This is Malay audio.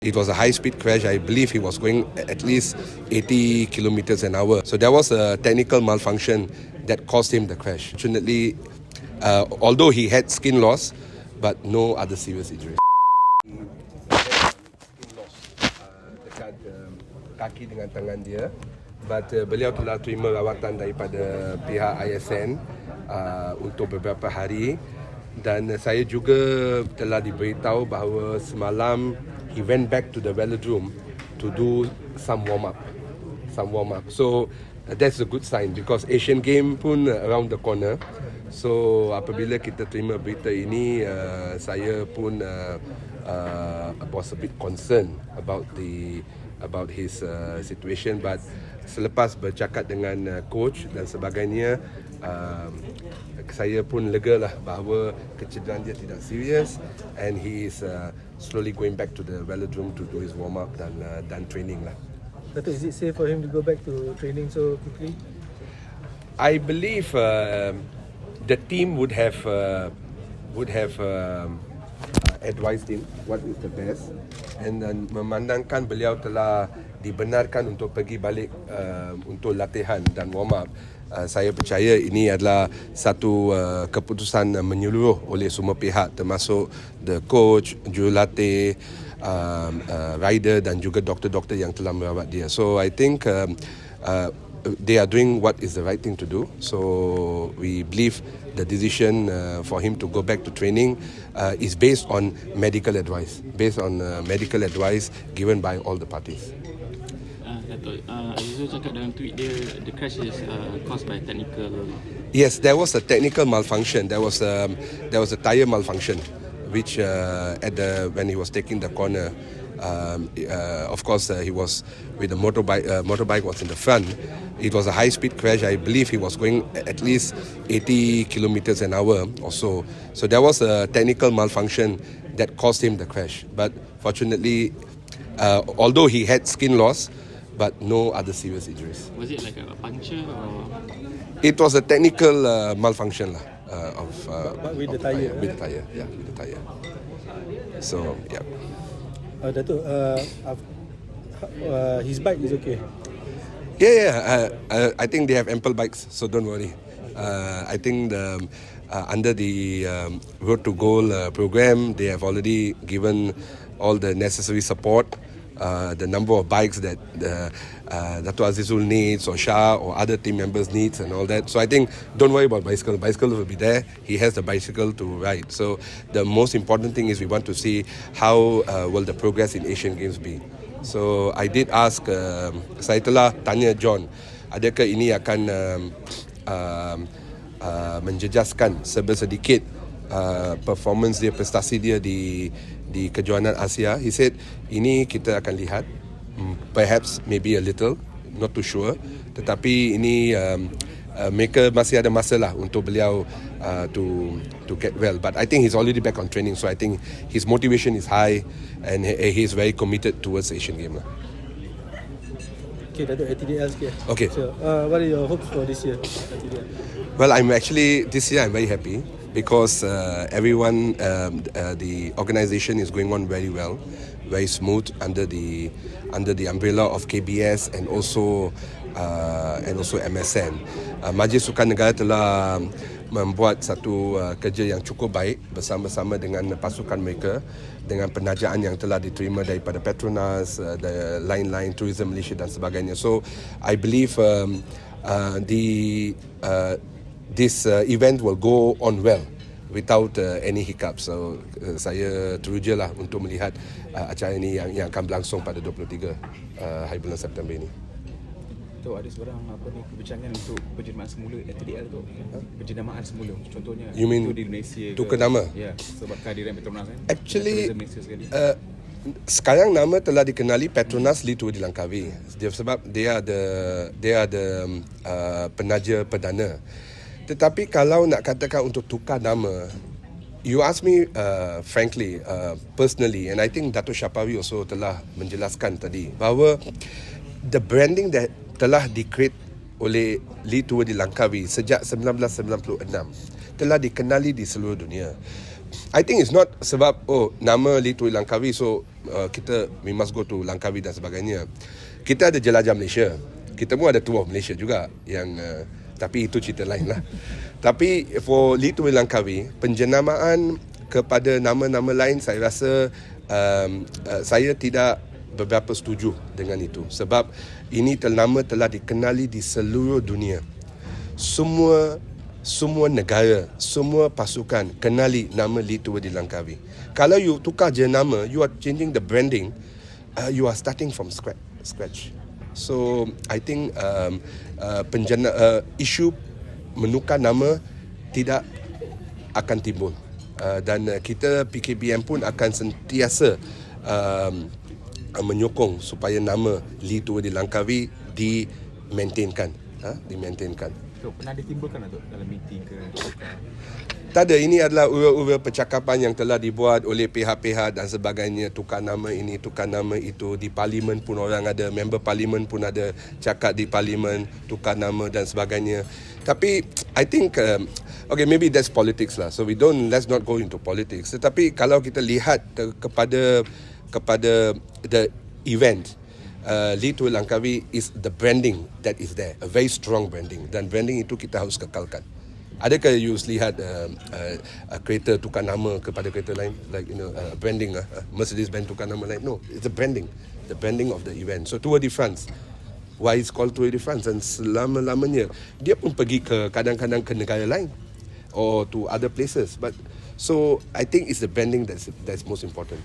It was a high-speed crash. I believe he was going at least 80 kilometers an hour. So there was a technical malfunction that caused him the crash. Fortunately, although he had skin loss, but no other serious injuries. Skin loss dekat kaki dengan tangan dia. But beliau telah terima rawatan daripada pihak ISN untuk beberapa hari. Dan saya juga telah diberitahu bahawa semalam he went back to the velodrome to do some warm up. So that's a good sign because Asian Game pun around the corner. So apabila kita terima berita ini, saya pun was a bit concerned about his situation. But selepas bercakap dengan coach dan sebagainya, saya pun lega lah bahawa kecederaan dia tidak serius and he is slowly going back to the velodrome to do his warm up dan training lah. Datuk, is it safe for him to go back to training so quickly? I believe the team would have advised him what is the best, and memandangkan beliau telah dibenarkan untuk pergi balik untuk latihan dan warm up. Saya percaya ini adalah satu keputusan menyeluruh oleh semua pihak termasuk the coach, jurulatih, rider dan juga doktor-doktor yang telah merawat dia. So I think they are doing what is the right thing to do. So we believe the decision for him to go back to training is based on medical advice, given by all the parties. Datuk, Azizul cakap dalam tweet dia, the crash is caused by technical. Yes, there was a technical malfunction. There was a tire malfunction, which when he was taking the corner, of course he was with the motorbike was in the front. It was a high-speed crash. I believe he was going at least 80 kilometers an hour or so. So there was a technical malfunction that caused him the crash. But fortunately, although he had skin loss, but no other serious injuries. Was it like a puncture or? It was a technical malfunction with the tire. With the tire. So yeah. Datuk, his bike is okay. I think they have ample bikes, so don't worry. I think under the Road to Goal program, they have already given all the necessary support. The number of bikes that Datuk Azizul needs or Shah or other team members needs and all that. So I think don't worry about bicycle. Bicycle will be there. He has the bicycle to ride. So the most important thing is we want to see how will the progress in Asian Games be. So I did ask, saya telah tanya John, adakah ini akan menjejaskan sedikit performance dia, prestasi dia di kejohanan Asia. He said ini kita akan lihat, perhaps maybe a little, not too sure, tetapi ini mereka masih ada masa lah untuk beliau to get well. But I think he's already back on training, so I think his motivation is high and he's very committed towards Asian Games lah. Okay, Datuk, LTdL sikit. Okay. So, what are your hopes for this year, LTdL? Well, this year I'm very happy because everyone, the organisation is going on very well, very smooth under the umbrella of KBS and also MSN. Majlis Syukur Negara telah membuat satu kerja yang cukup baik bersama-sama dengan pasukan mereka, dengan penajaan yang telah diterima daripada Petronas, the line Tourism Malaysia dan sebagainya. So I believe this event will go on well without any hiccups. So saya teruja lah untuk melihat acara ini yang akan berlangsung pada 23 hari bulan September ini. Tu ada sebarang perbincangan untuk penjenamaan semula LTdL tu. Penjenamaan semula contohnya you mean di Malaysia tukar nama? Ya, sebab kehadiran Petronas kan. Actually sekarang nama telah dikenali Petronas di Langkawi. Sebab dia ada Penaja perdana. Tetapi kalau nak katakan untuk tukar nama, you ask me frankly, personally, and I think Datuk Syapawi also telah menjelaskan tadi bahawa the branding that telah di-create oleh Li Tua di Langkawi sejak 1996 telah dikenali di seluruh dunia. I think it's not sebab nama Li Tu Langkawi, so kita we must go to Langkawi dan sebagainya. Kita ada jelajah Malaysia. Kita pun ada tour Malaysia juga yang tapi itu cerita lain lah. Tapi for Li Tu Langkawi, penjenamaan kepada nama-nama lain, saya rasa saya tidak beberapa setuju dengan itu. Sebab ini nama telah dikenali di seluruh dunia. Semua negara, semua pasukan kenali nama Li Tu Langkawi. Kalau you tukar je nama, you are changing the branding, you are starting from scratch. So I think isu menukar nama tidak akan timbul, dan kita PKBM pun akan sentiasa menyokong supaya nama Li Tu Langkawi dimaintainkan. So, pernah ditimbulkan Datuk dalam meeting ke? Tak ada, ini adalah ura-ura percakapan yang telah dibuat oleh pihak-pihak dan sebagainya, tukar nama ini, tukar nama itu. Di parlimen pun orang ada, member parlimen pun ada cakap di parlimen, tukar nama dan sebagainya. Tapi I think okay, maybe that's politics lah. So let's not go into politics. Tetapi kalau kita lihat kepada the event, Li Tu Langkawi is the branding that is there, a very strong branding, dan branding itu kita harus kekalkan. Adakah you lihat kereta tukar nama kepada kereta lain, like branding Mercedes Benz tukar nama lain? No, it's the branding of the event. So Tour de France, why it's called Tour de France, dan selama-lamanya dia pun pergi kadang-kadang ke negara lain or to other places, but so I think it's the branding that's most important.